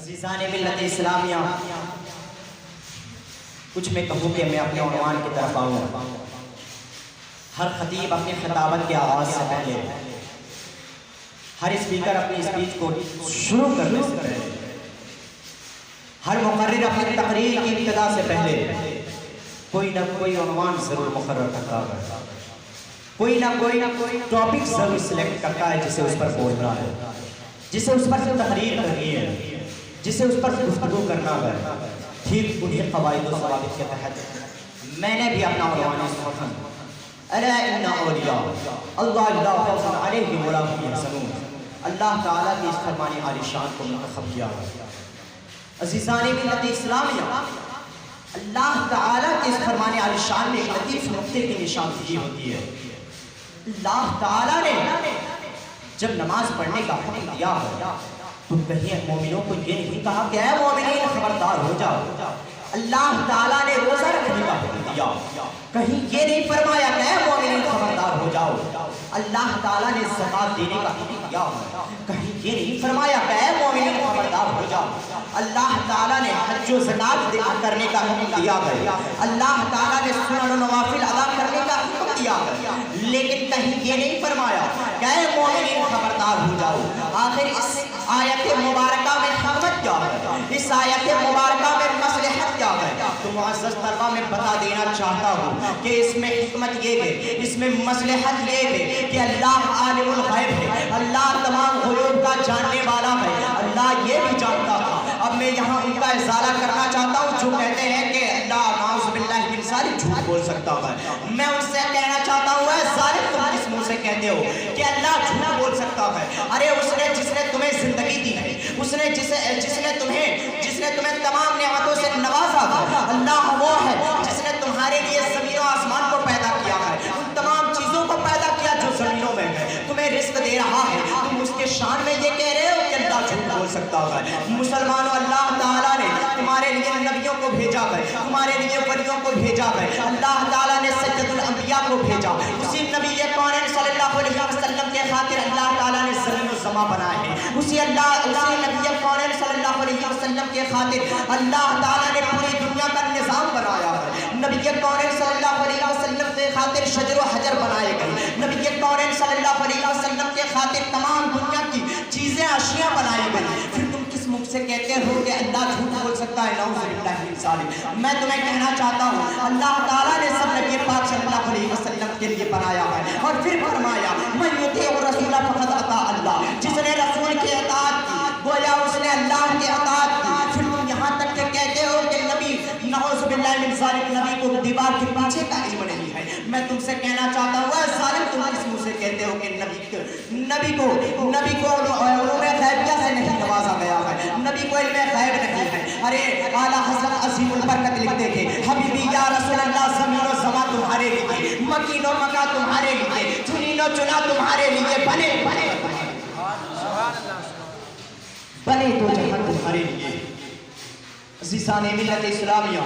عزیزان ملت اسلامیہ، کچھ میں کہوں کہ میں اپنے عنوان کی طرف آؤں۔ ہر خطیب اپنی خطابت کے آغاز سے پہلے، ہر اسپیکر اپنی اسپیچ کو شروع کرنے سے پہلے، ہر مقرر اپنی تقریر کی ابتدا سے پہلے کوئی نہ کوئی عنوان ضرور مقرر کرتا ہے، کوئی نہ کوئی ٹاپک ضرور سلیکٹ کرتا ہے جسے اس پر بولنا ہے، جسے اس پر تقریر کرنی ہے، جسے اس پر گفتگو کرنا ہے۔ ٹھیک انہیں قواعد و ضوابط کے تحت میں نے بھی اپنا عنوان سخن الا ان اولیاء اللہ لا خوف علیہم ولا هم یحزنون، اللہ تعالیٰ کی اس فرمان عالی شان کو منتخب کیا ہے۔ عزیزان ملت اسلامیہ، اللہ تعالیٰ کے اس فرمان عالی شان میں ایک لطیف نقطے کی نشاندہی ہوتی ہے۔ اللہ تعالیٰ نے جب نماز پڑھنے کا حکم دیا ہے تو کہیں مومنوں کو یہ نہیں کہا کہ اے مومنین خبردار ہو جاؤ۔ اللہ تعالیٰ نے روزہ رکھنے کا حکم دیا، کہیں یہ نہیں فرمایا کہ اے مومنین خبردار ہو جاؤ۔ اللہ تعالیٰ نے زکوٰۃ دینے کا حکم دیا، کہیں یہ نہیں فرمایا کہ اے مومنین خبردار ہو جاؤ۔ اللہ تعالیٰ نے حج و زکوٰۃ کرنے کا حکم دیا ہے، اللہ تعالیٰ نے سنن و نوافل ادا کرنے کا حکم دیا ہے، لیکن کہیں یہ نہیں فرمایا کہ اے مومنین خبردار ہو جاؤ۔ آخر اس آیت مبارکہ میں حکمت کیا ہے؟ اس آیت مبارکہ میں مصلحت کیا ہے؟ تو معزز طلبہ میں بتا دینا چاہتا ہوں کہ اس میں حکمت یہ ہے، اس میں مصلحت یہ ہے کہ اللہ عالم الغیب ہے، اللہ تمام غیوب کا جاننے والا ہے، اللہ یہ بھی جانتا تھا۔ اب میں یہاں ان کا ازالہ کرنا چاہتا ہوں جو کہتے ہیں کہ اللہ نعوذ باللہ من ذالک جھوٹ بول سکتا ہے۔ میں ان سے کہنا چاہتا ہوں اے ظالم، تم کس منہ سے کہتے ہو کہ اللہ جھوٹ بول سکتا ہے؟ ارے جس نے تمہیں زندگی دی ہے، جس نے تمہیں تمام نعمتوں سے نوازا ہے، اللہ وہ ہے جس نے تمہارے لیے زمین و آسمان کو پیدا کیا ہے، ان تمام چیزوں کو پیدا کیا جو زمینوں میں ہے، تمہیں رزق دے رہا ہے، تم اس کے شان میں یہ کہہ رہے ہو کہ اللہ جھوٹ بول سکتا ہے۔ مسلمانوں، اللہ تعالیٰ نے تمہارے لیے نبیوں کو بھیجا ہے، تمہارے لیے ولیوں کو بھیجا ہے، اللہ تعالیٰ نے سید الانبیاء کو بھیجا، اسی نبی کون صلی اللہ علیہ وسلم کے خاطر اللہ تعالیٰ نے زمین و زماں بنائے ہیں، اسی نبی کون صلی اللہ علیہ وسلم کے خاطر اللہ تعالیٰ نے پوری دنیا کا نظام بنایا ہے، نبی کون صلی اللہ علیہ وسلم کے خاطر شجر و حجر بنائے گئے، نبی کون صلی اللہ علیہ وسلم کے خاطر تمام دنیا کی چیزیں اشیاء بنائی گئی۔ پھر تم کس منہ سے کہتے ہو کہ اللہ جھوٹ بول سکتا ہے؟ نعوذ باللہ من ذالک۔ میں تمہیں کہنا چاہتا ہوں اللہ تعالیٰ نے سب نبی پاک صلی اللہ علیہ وسلم کے لیے بنایا ہے، اور پھر فرمایا من یطیع الرسول فقد اطاع اللہ، جس نے رسول کی اطاعت کی گویا اس نے اللہ کی اطاعت کی۔ پھر تم یہاں تک کہ کہتے ہو کہ نبی نعوذ باللہ من ذالک نبی کو دیوار کے پیچھے کا علم نہیں ہے۔ میں تم سے کہنا چاہتا ہوں اے ظالم، تم کس منہ سے کہتے ہو کہ نبی کو علوم غیبیہ سے نہیں نوازا گیا ہے، نبی کو علم غیب نہیں ہے؟ ارے اعلیٰ حضرت عظیم البرکت لکھتے تھے حبیبی یا رسول اللہ، زمین و زماں تمہارے لیے، مکین و مکہ تمہارے لیے، چنین و چنا تمہارے لیے، بنے تو جہاں تمہارے لیے۔ عزیزان ملت اسلامیہ،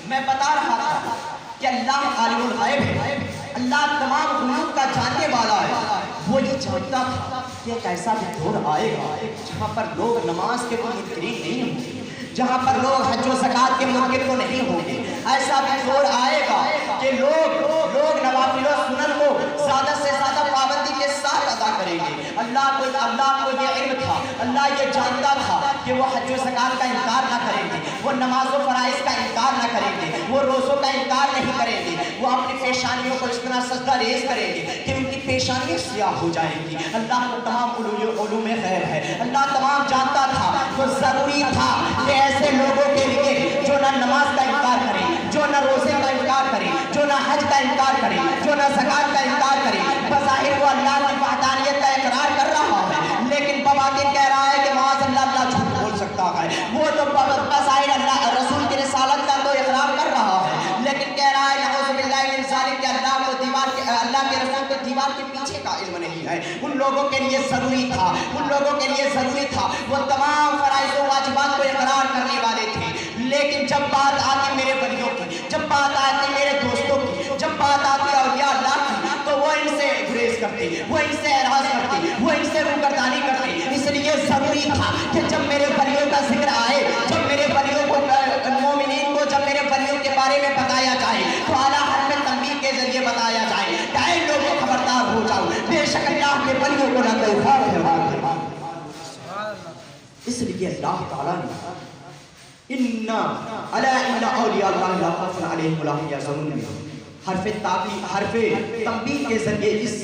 میں بتا رہا تھا کہ اللہ عالم الغیب ہے، اللہ تمام غیوب کا جاننے والا ہے۔ وہ یہ جانتا تھا کہ ایک ایسا بھی دور آئے گا جہاں پر لوگ نماز کے کوئی منکرین نہیں ہوں گے، جہاں پر لوگ حج و زکوٰۃ کے منکر تو نہیں ہوں گے۔ ایسا بھی دور آئے گا کہ لوگ نوافل و سنن کو زیادہ سے زیادہ پابندی کے ساتھ ادا کریں گے۔ اللہ کو یہ علم تھا، اللہ یہ جانتا تھا کہ وہ حج و زکوٰۃ کا انکار نہ کریں گے، وہ نماز و فرائض کا انکار نہ کریں گے، وہ روزوں کا انکار نہیں کریں گے، وہ اپنی پیشانیوں کو اس طرح سجدہ ریز کریں گے کہ ان کی پیشانیاں سیاہ ہو جائیں گی۔ اللہ کو تمام علوم غیب ہے، اللہ تمام جانتا تھا، تو ضروری تھا کہ ایسے لوگوں کے لیے جو نہ نماز کا انکار کریں، جو نہ روزے کا انکار کریں، جو نہ حج کا انکار کریں، جو نہ زکوٰۃ کا انکار کریں، بظاہر وہ اللہ کی وحدانیت کا اقرار کر رہا ہے لیکن بباطن کہہ رہا ہے کہ معاذ اللہ جھوٹ بول سکتا ہے۔ وہ تو بظاہر اللہ رسول کی رسالت کا تو اقرار کر رہا ہے لیکن کہہ رہا ہے نعوذ باللہ من ذالک کہ اللہ کے رسول کو دیوار کے پیچھے کا علم نہیں ہے۔ ان لوگوں کے لیے ضروری تھا، وہ تمام فرائض و واجبات کو اقرار کرنے والے تھے، لیکن جب بات آتی میرے ولیوں کی، جب بات آتی میرے دوستوں کی، جب بات آتی اولیاء اللہ کی، تو وہ ان سے گریز کرتے, وہ ان سے اعراض کرتے, وہ ان سے روگردانی کرتے. اس لیے ضروری تھا کہ جب میرے ولیوں کا ذکر آئے, جب میرے ولیوں کو, مومنین کو جب میرے ولیوں کے بارے میں بتایا جائے تو اعلیٰ حرف تنبیہ کے ذریعے بتایا جائے کہ اے لوگوں خبردار ہو جاؤ, بے شک اللہ کے ولیوں کو نہ کوئی خوف ہے. اس لیے اللہ تعالیٰ نے اِنَّا عَلَىٰ اِنَّا أَوْلِيَاءَ اللَّهِ لَا خَوْفٌ عَلَيْهِمْ وَلَا هُمْ يَحْزَنُونَ حرف تنبیہ کے ذریعے اس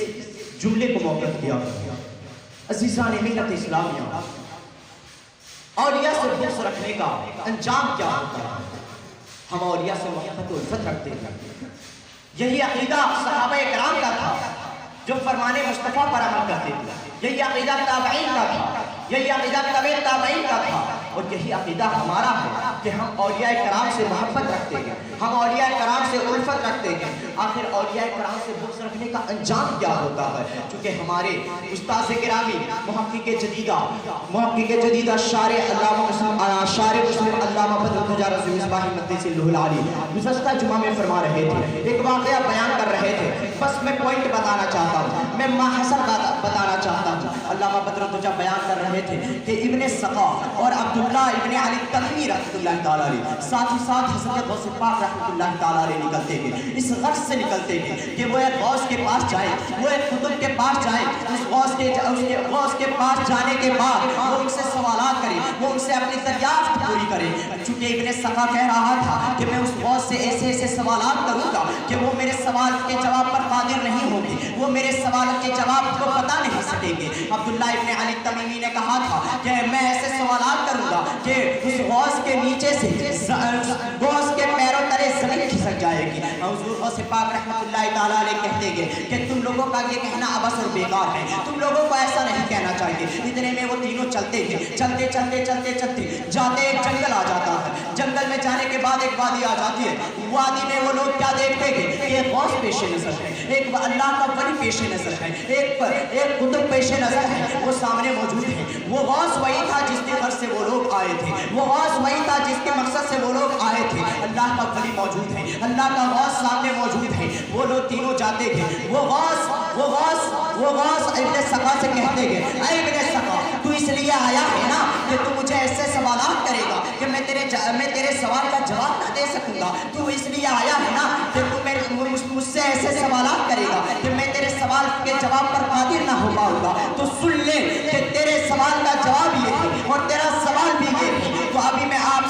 جملے کو موقع دیا. عزیزان ملت اسلامیہ, اولیاء سے بغض رکھنے کا انجام کیا ہوتا ہے؟ ہم اولیاء سے محبت و الفت رکھتے ہیں. یہی عقیدہ صحابہ کرام کا تھا جو فرمان مصطفیٰ پر عمل کرتے تھے. یہی عقیدہ تابعین کا تھا, یہی عقیدہ تبع تابعین کا تھا, اور یہی عقیدہ ہمارا ہے کہ ہم اولیاء کرام سے محبت رکھتے ہیں, ہم اولیاء کرام سے الفت رکھتے ہیں. آخر اولیاء کرام سے بغض رکھنے کا انجام کیا ہوتا ہے؟ چونکہ ہمارے استاد گرامی محقق جدیدہ شارح مسلم علامہ بدر الدجا رضی مصباح مقدس اللہ العالی گزشتہ جمعہ میں فرما رہے تھے, ایک واقعہ بیان کر رہے تھے. بس میں پوائنٹ بتانا چاہتا ہوں, میں ماحصر بتانا چاہتا ہوں. علامہ بدر الدجا بیان کر رہے تھے کہ ابن سقا اور عبداللہ ابن علی تمیمی رحمۃ اللہ تعالیٰ علیہ, ساتھ ہی ساتھ حضرت غوث پاک رحمۃ اللہ تعالیٰ علیہ نکلتے ہیں. اس غرض سے نکلتے ہیں کہ وہ ایک غوث کے پاس جائے, وہ ایک قطب کے پاس جائے. اس غوث کے پاس جانے کے بعد وہ ان سے سوالات کرے, وہ ان سے اپنی دریافت پوری کرے. چونکہ ابن سقا کہہ رہا تھا کہ میں اس غوث سے ایسے سوالات کروں گا کہ وہ میرے سوال کے جواب پر قادر نہیں ہوں گے, وہ میرے سوال کے جواب کو بتا نہیں سکیں گے. عبداللہ ابن علی تمیمی نے کہا تھا کہ میں ایسے سوالات کروں گا کہ اس غوث کے نیچے سے غوث کے پیروں تلے زمین کھسک جائے گی. حضور غوث پاک رحمۃ اللہ تعالیٰ علیہ کہتے گے کہ تم لوگوں کا یہ کہنا عبث اور بیکار ہے, تم لوگوں کو ایسا نہیں کہنا چاہیے. اتنے میں وہ تینوں چلتے گے, چلتے جاتے ایک جنگل آ جاتا ہے. جنگل میں جانے کے بعد ایک وادی آ جاتی ہے. وادی میں وہ لوگ کیا دیکھتے گے کہ ایک غوث پیش نظر ہے, ایک اللہ کا ولی پیش نظر ہے, ایک قطب پیش نظر ہے, وہ سامنے موجود ہے. وہ غوث وہی تھا جس کے غرض سے وہ لوگ آئے تھے, وہ غوث وہی تھا جس کے مقصد سے وہ لوگ آئے تھے. اللہ کا ولی موجود ہے, اللہ کا غوث سامنے موجود ہے. وہ لوگ تینوں جاتے گے. وہ غوث ابن سقا سے کہتے گے اے ابن سقا, تو اس لیے آیا ہے نا کہ تو مجھے ایسے سوالات کرے گا کہ میں تیرے سوال کا جواب نہ دے سکوں گا. تو اس لیے آیا ہے نا کہ تو مجھ سے ایسے سوالات کرے گا کہ میں تیرے سوال کے جواب پر قادر نہ ہو پاؤں گا. تو سن لے کہ تیرے سوال کا جواب یہ ہے اور تیرا سوال بھی یہ ہے. تو ابھی میں آپ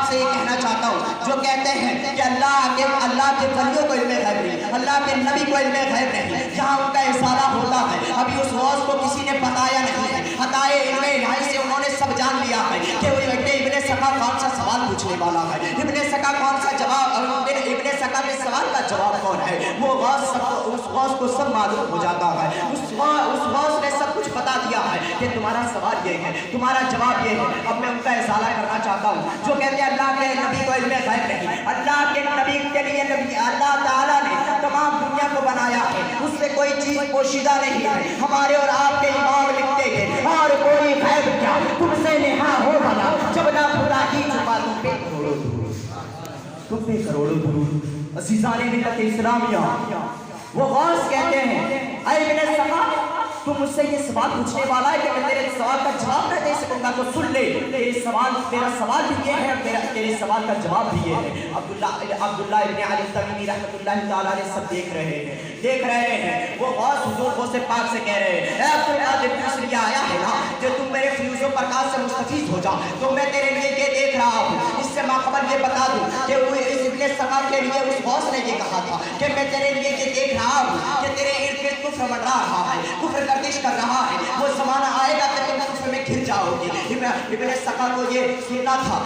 سے یہ کہنا چاہتا ہوں جو کہتے ہیں کہ اللہ کے ولیوں کو علم غیب نہیں, اللہ کے نبی کو علم غیب نہیں, جہاں ان کا احسالہ ہوتا ہے ابھی اس غوث کو کسی نے بتایا نہیں ہے. عطائے علم الہی سے انہوں نے سب جان لیا ہے کہ ابن سقا کون سا سوال پوچھنے والا ہے, ابن سقا کون سا جواب, ابن سقا کے سوال کا جواب کون ہے. وہ اس غوث کو سب معلوم ہو جاتا ہے. اس غوث نے سب کچھ بتا دیا ہے کہ تمہارا سوال یہ ہے, تمہارا جواب یہ ہے. اب میں ان کا احسالہ کرنا چاہتا ہوں جو کہتے ہیں اللہ کے نبی کو علم غیب نہیں. اللہ کے نبی کے لیے اللہ تعالیٰ نے تمام دنیا کو بنایا ہے, اس سے کوئی چیز پوشیدہ نہیں ہے. ہمارے اور آپ کے امام لکھتے ہیں اور کوئی غیب کیا تم سے نہا ہو بنا, جب نہ خدا کی چھپا تم پہ کروڑوں درود. عزیزان ملت اسلامیہ, وہ غوث کہتے ہیں اے ابن سقا, تو مجھ سے یہ سوال پوچھنے والا ہے کہ میں تیرے سوال کا جواب نہ دے سکوں گا. تو سن لے, تیرا سوال بھی یہ ہے اور تیرے سوال کا جواب بھی یہ ہے. عبداللہ ابن علی تمیمی رحمۃ اللہ تعالیٰ علیہ سب دیکھ رہے ہیں. وہ غوث حضور غوث پاک سے کہہ رہے ہیں اے عبداللہ, اس لیے آیا ہے نا کہ تم میرے فیوز و پرکاش سے مستفیض ہو جا. تو میں تیرے لیے یہ دیکھ رہا ہوں, اس سے ماقبل یہ بتا دوں کہ اس ابن سقا کے لیے اس غوث نے یہ کہا تھا کہ میں تیرے لیے یہ دیکھ رہا ہوں کہ تیرے ارد گرد کفر منڈرا رہا ہے, کفر گردش کر رہا ہے. وہ زمانہ آئے گا کہ تم کفر میں گھر جاؤ گی. ابن سقا کو یہ سننا تھا.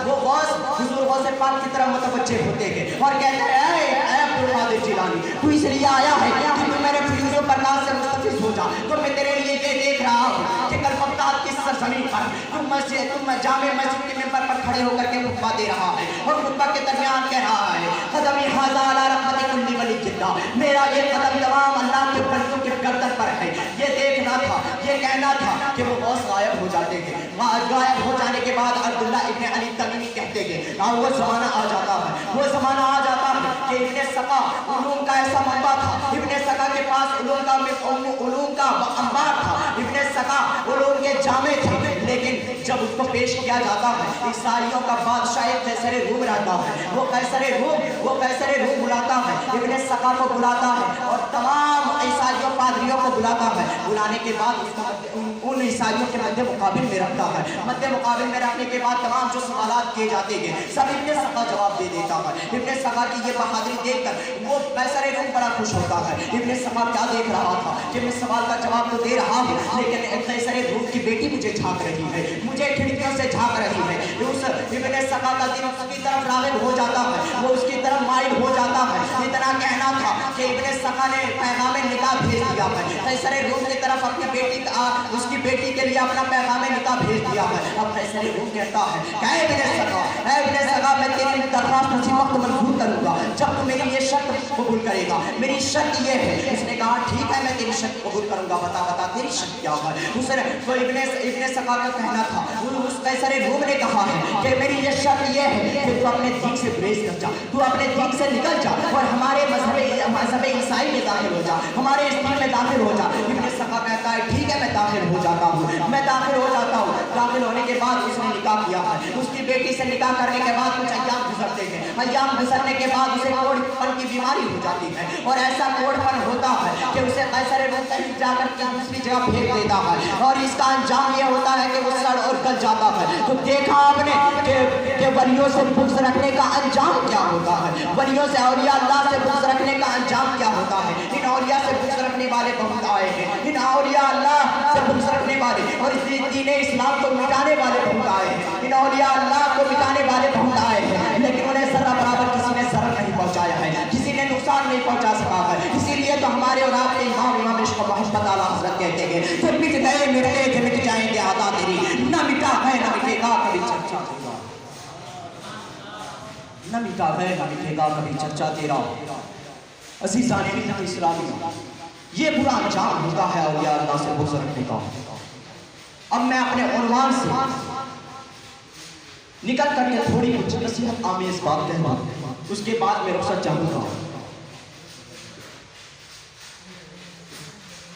وہ غوث حضور غوث پاک کی طرف متوجہ ہوتے ہیں اور کہتے ہیں اے عبد القادر جیلانی, تو اس لیے آیا ہے کہ تم میرے فیوز و پرکاش سے مستفیض ہو جا. تو میں تیرے لیے یہ دیکھ رہا ہوں کہ کل بغداد کی سرزمین پر تم جامع مسجد کے ممبر پر کھڑے ہو کر کے خطبہ دے رہا ہے اور خطبہ کے درمیان کہہ رہا ہے قدمی ھذا علی رحمت کل ولی اللہ, میرا یہ قدم تمام اللہ کے بندوں کے گردن پر ہے. یہ دیکھنا تھا, یہ کہنا تھا کہ وہ غوث غائب ہو جاتے ہیں. غائب ہو جانے کے بعد عبداللہ ابن علی تمیمی کہتے ہیں وہ زمانہ آ جاتا ہے کہ ابن سقا علوم کا ایسا منبع تھا، ابن سقا کے پاس علوم کا انبار تھا، ابن سقا علوم کے جامع تھے، لیکن جب اس کو پیش کیا جاتا ہے عیسائیوں کا بادشاہ قیصر روم رہتا ہے، وہ قیصر روم بلاتا ہے، ابن سقا کو بلاتا ہے اور تمام عیسائیوں پادریوں کو بلاتا ہے، بلانے کے بعد اس کو ان عیسائیوں کے مد مقابل میں رکھتا ہے، مد مقابل میں رکھنے کے بعد تمام جو سوالات کیے جاتے ہیں سب ابن سقا جواب دے دیتا ہے۔ ابن سقا کی یہ بہادری دیکھ کر وہ قیصر روم بڑا خوش ہوتا ہے۔ ابن سقا کیا دیکھ رہا تھا کہ میں سوال کا جواب تو دے رہا ہوں لیکن قیصر روم کی بیٹی مجھے جھانک رہی ہے، مجھے کھڑکیوں سے جھانک رہی ہے۔ اس ابن سقا کا دل اس کی طرف راغب ہو جاتا ہے، وہ اس کی طرف مائل ہو جاتا ہے۔ اتنا کہنا تھا کہ ابن سقا نے پیغام نکاح بھیج دیا ہے، قیصر روم کی طرف اپنی بیٹی اس کی بیٹی کے لیے اپنا پیغام نکاح بھیج دیا ہے۔ اب قیصر روم کہتا ہے کہ اے ابن سقا میں تیری درخواست اسی وقت منظور کروں گا جب تو میری یہ شرط قبول کرے گا، میری شرط یہ ہے۔ اس نے کہا ٹھیک ہے میں تیری شرط قبول کروں گا، بتا تیری شرط کیا ہے۔ تو ابن سقا کا کہنا تھا، اس قیصر روم نے کہا ہے کہ میری یہ شرط یہ ہے کہ تو اپنے دین سے گریز کر جا، تو اپنے دین سے نکل جا اور ہمارے مذہب عیسائی میں داخل ہو جا، ہمارے اس دین میں داخل ہو جا۔ ابن سقا کہتا ہے ٹھیک ہے میں داخل ہو جاتا ہوں، میں داخل ہو جاتا ہوں۔ داخل ہونے کے بعد اس نے نکاح کیا ہے، اس کی بیٹی سے نکاح کرنے کے بعد کچھ ایام گزرتے ہیں، ایام گزرنے کے بعد اسے کوڑ پن کی بیماری ہو جاتی ہے اور ایسا کوڑ پن ہوتا ہے کہ اسے قیصر روم کہیں جا کر کے دوسری جگہ پھینک دیتا ہے اور اس کا انجام یہ ہوتا ہے کہ وہ سڑ اور گل جاتا ہے۔ تو دیکھا آپ نے کہ ولیوں سے بغض رکھنے کا انجام کیا ہوتا ہے، ولیوں سے اولیاء اللہ سے بغض رکھنے کا انجام کیا ہوتا ہے۔ ان اولیاء سے بغض رکھنے والے بہت آئے ہیں، ان اولیاء اللہ سے بغض رکھنے والے اور اس دین اسلام کو مٹانے والے بہت آئے ہیں، ان اولیاء اللہ کو مٹانے والے بہت آئے ہیں، لیکن انہیں ذرہ برابر کسی نے ضرر نہیں پہنچایا ہے، کسی نے نقصان نہیں پہنچا سکا ہے۔ اسی لیے تو ہمارے اور آپ کے امام عشق و محبت اعلیٰ حضرت کہتے ہیں کہ مٹ گئے مٹے کہ مٹ جائیں گے عطا تیری، نہ مٹا ہے نہ مٹے گا کبھی چرچا تیرا، نہ مٹا ہے نہ مٹے گا کبھی چرچا تیرا۔ عزیزان اسلامی، یہ برا انجام ہوتا ہے اولیاء اللہ سے بغض رکھنے کا۔ اب میں اپنے عنوان سے نکل کر کے تھوڑی کچھ نصیحت آمیز بات کہوں، اس کے بعد میں رخصت چاہوں گا۔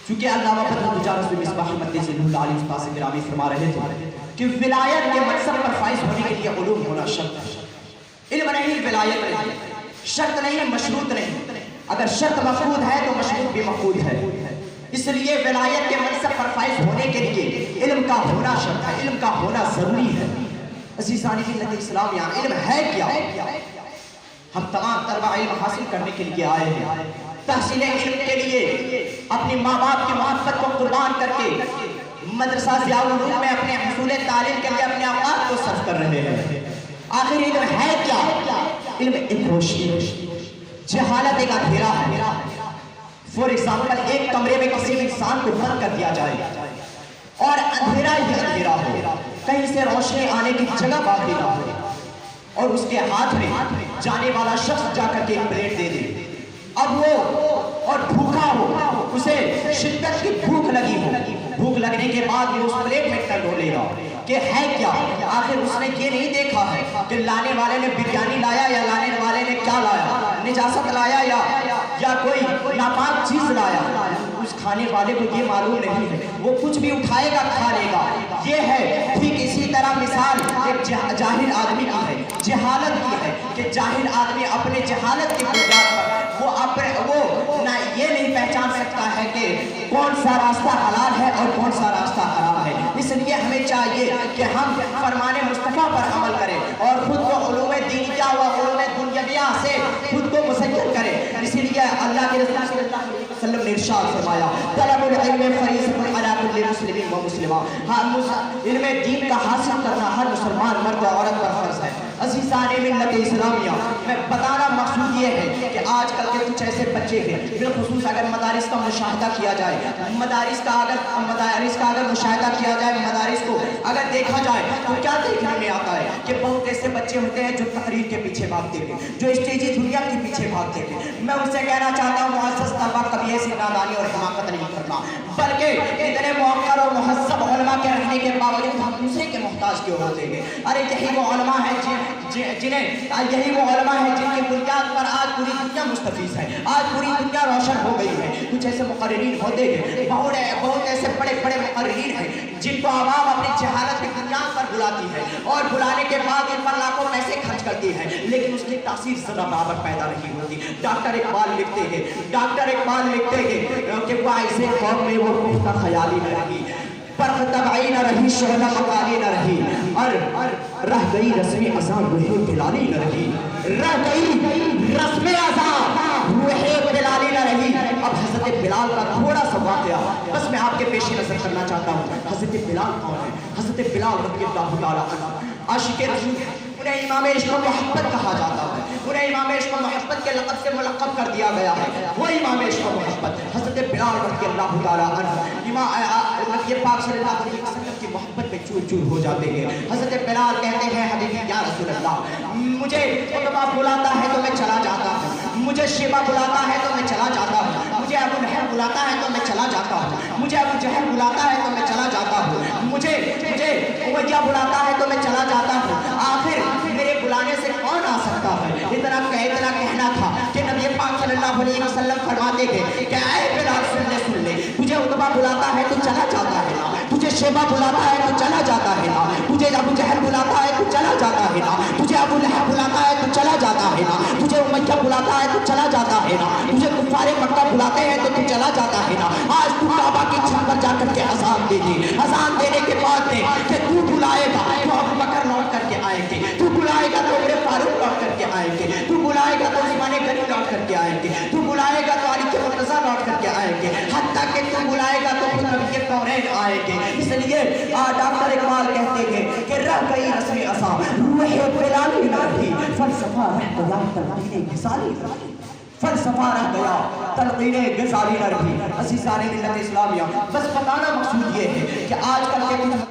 چونکہ علامہ بدر الدجال مصباح المدی صلی اللہ علیہ وسلم گرامی فرما رہے تھے کہ ولایت کے منصب پر فائز ہونے کے لیے علوم ہونا شرط ہے، علم نہیں ولایت نہیں، شرط نہیں مشروط نہیں، اگر شرط مفقود ہے تو مشروط بھی مفقود ہے۔ اس لیے ولایت کے منصب پر فائز ہونے کے لیے علم کا ہونا شرط ہے، علم کا ہونا ضروری ہے۔ عزیزان ملت اسلامیہ، علم ہے کیا؟ ہم تمام طلبہ علم حاصل کرنے کے لیے آئے ہیں، تحصیل علم کے لیے اپنی ماں باپ کی محبت کو قربان کر کے مدرسہ ضیاء العلوم میں اپنے حصول تعلیم کے لیے اپنے اوقات کو صرف کر رہے ہیں۔ آخر علم ہے کیا؟ علم ایک روشنی، جہالت ایک اندھیرا ہے۔ فور ایگزامپل، ایک کمرے میں کسی انسان کو بند کر دیا جائے اور اندھیرا ہی اندھیرا ہو، کہیں سے روشنی آنے کی جگہ باقی نہ ہو اور اس کے ہاتھ میں جانے والا شخص جا کر کے ایک پلیٹ دے دے، اب وہ اور بھوکا ہو، اسے شدت کی بھوک لگی ہو، بھوک لگنے کے بعد وہ اس پلیٹ میں ڈولے گا کہ ہے کیا؟ آخر اس نے یہ نہیں دیکھا ہے کہ لانے والے نے بریانی لایا یا لانے والے نے کیا لایا، نجاست لایا یا کوئی ناپاک چیز لایا، اس کھانے والے کو یہ معلوم نہیں ہے، وہ کچھ بھی اٹھائے گا کھا لے گا۔ یہ ہے ٹھیک اسی طرح مثال ایک جاہل آدمی کی ہے، جہالت کی ہے کہ جاہل آدمی اپنے جہالت کی بنیاد پر وہ نہ یہ نہیں پہچان سکتا ہے کہ کون سا راستہ حلال ہے اور کون سا راستہ حرام ہے۔ اس لیے ہمیں چاہیے کہ ہم فرمان مصطفیٰ پر عمل کریں اور خود کو علوم دینیہ و علوم دنیویہ سے خود کو مسجل کریں۔ اسی لیے اللہ کے رسول صلی اللہ علیہ وسلم نے ارشاد فرمایا طلب العلم فریضۃ علی کل مسلم و مسلمہ، علم دین کا حاصل کرنا ہر مسلمان مرد و عورت پر فرض ہے۔ عزیزان ملت اسلامیہ، میں بتانا مقصود یہ ہے کہ آج کل کے کچھ ایسے بچے ہیں، بالخصوص اگر مدارس کا مشاہدہ کیا جائے، مدارس کا اگر مشاہدہ کیا جائے، مدارس کو اگر دیکھا جائے تو کیا دیکھنے میں آتا ہے کہ بہت ایسے بچے ہوتے ہیں جو تقریر کے پیچھے بھاگتے ہیں، جو اسٹیجی دنیا کے پیچھے بھاگتے ہیں۔ میں ان سے کہنا چاہتا ہوں معزز طلبہ، کبھی ایسی نادانی اور حماقت نہیں کرنا، بلکہ اتنے موقر اور مہذب علماء کے رہنے کے باوجود ہم دوسرے کے محتاج کیوں ہوتے ہیں؟ ارے یہی وہ علماء ہیں ہیں جن کی بنیاد پر آج پوری دنیا مستفیض ہے، آج پوری دنیا روشن ہو گئی ہے۔ کچھ ایسے مقررین ہوتے ہیں، بہت ایسے بڑے بڑے مقررین ہیں جن کو عوام اپنی جہالت کی بنیاد پر بلاتی ہے اور بلانے کے بعد ان پر لاکھوں پیسے خرچ کرتی ہے، لیکن اس کی تاثیر ذرہ برابر پیدا نہیں ہوتی۔ ڈاکٹر اقبال لکھتے ہیں کہ وہ ایسے قوم میں وہ پختہ خیالی نہ رہی، پرخ طبعی نہ رہی، شعلہ مقالی نہ رہی، اور رہ گئی رسم ازاں روح بلالی نہ رہی، رہ گئی رسم ازاں روح بلالی نہ رہی۔ اب حضرت بلال کا تھوڑا سا واقعہ بس میں آپ کے پیش نظر کرنا چاہتا ہوں۔ حضرت بلال کون ہے؟ حضرت بلال رضی اللہ تعالیٰ عنہ عاشق رسول ہے، انہیں امام عشق و محبت کہا جاتا ہے، انہیں امام عشق و محبت کے لقب سے ملقب کر دیا گیا ہے۔ وہ امام عشق و محبت حضرت بلال رضی اللہ تعالیٰ عنہ نبی پاک صلی اللہ علیہ وسلم کی محبت میں چور چور ہو جاتے ہیں۔ حضرت بلال کہتے ہیں حبیبی یا رسول اللہ، مجھے عتبہ بلاتا ہے تو میں چلا جاتا ہوں، مجھے شیبہ بلاتا ہے تو میں چلا جاتا ہوں، مجھے ابو لہب بلاتا ہے تو میں چلا جاتا ہوں، مجھے ابو جہل بلاتا ہے تو میں چلا جاتا ہوں، مجھے امیہ بلاتا ہے تو میں چلا جاتا ہوں، آخر میرے بلانے سے کون آ سکتا ہے؟ اتنا کہنا تھا کہ نبی پاک صلی اللہ علیہ وسلم فرماتے تھے کہ اے بلال سن لے، تجھے عتبہ بلاتا ہے تو چلا جاتا ہے نا، تجھے شیبہ بلاتا ہے تو چلا جاتا ہے نا، تجھے ابو جہل بلاتا ہے تو چلا جاتا ہے نا، تجھے ابو لہب بلاتا ہے تو چلا جاتا ہے نا، تجھے امیہ بلاتا ہے تو چلا جاتا ہے نا، تجھے کفار مکہ بلاتے ہیں تو تو چلا جاتا ہے نا۔ آج تو کعبہ کی چھت پر جا کر کے اذان دے دی، اذان دینے کے بعد دے کہ تو بلائے گا تو ابو بکر لوٹ کر کے آئیں گے، تو بلائے گا تو عمر فاروق لوٹ کر کے آئیں گے، تو بلائے گا تو عثمان غنی لوٹ کر کے آئیں گے، تو بلائے گا تو علی کے مرتضیٰ لوٹ کر کے آئیں گے، حتیٰ کہ تو بلائے گا تو نبی کے کونین آئیں گے۔ اس لیے ڈاکٹر اقبال کہتے ہیں کہ رہ گئی رسم ازاں روح بلالی نہ رہی، فلسفہ رہ گیا تلقین غزالی نہ رہی، فلسفہ رہ گیا تلقین غزالی نہ رہی۔ عزیزان ملت اسلامیہ، بس بتانا مقصود یہ ہے کہ آج کل کے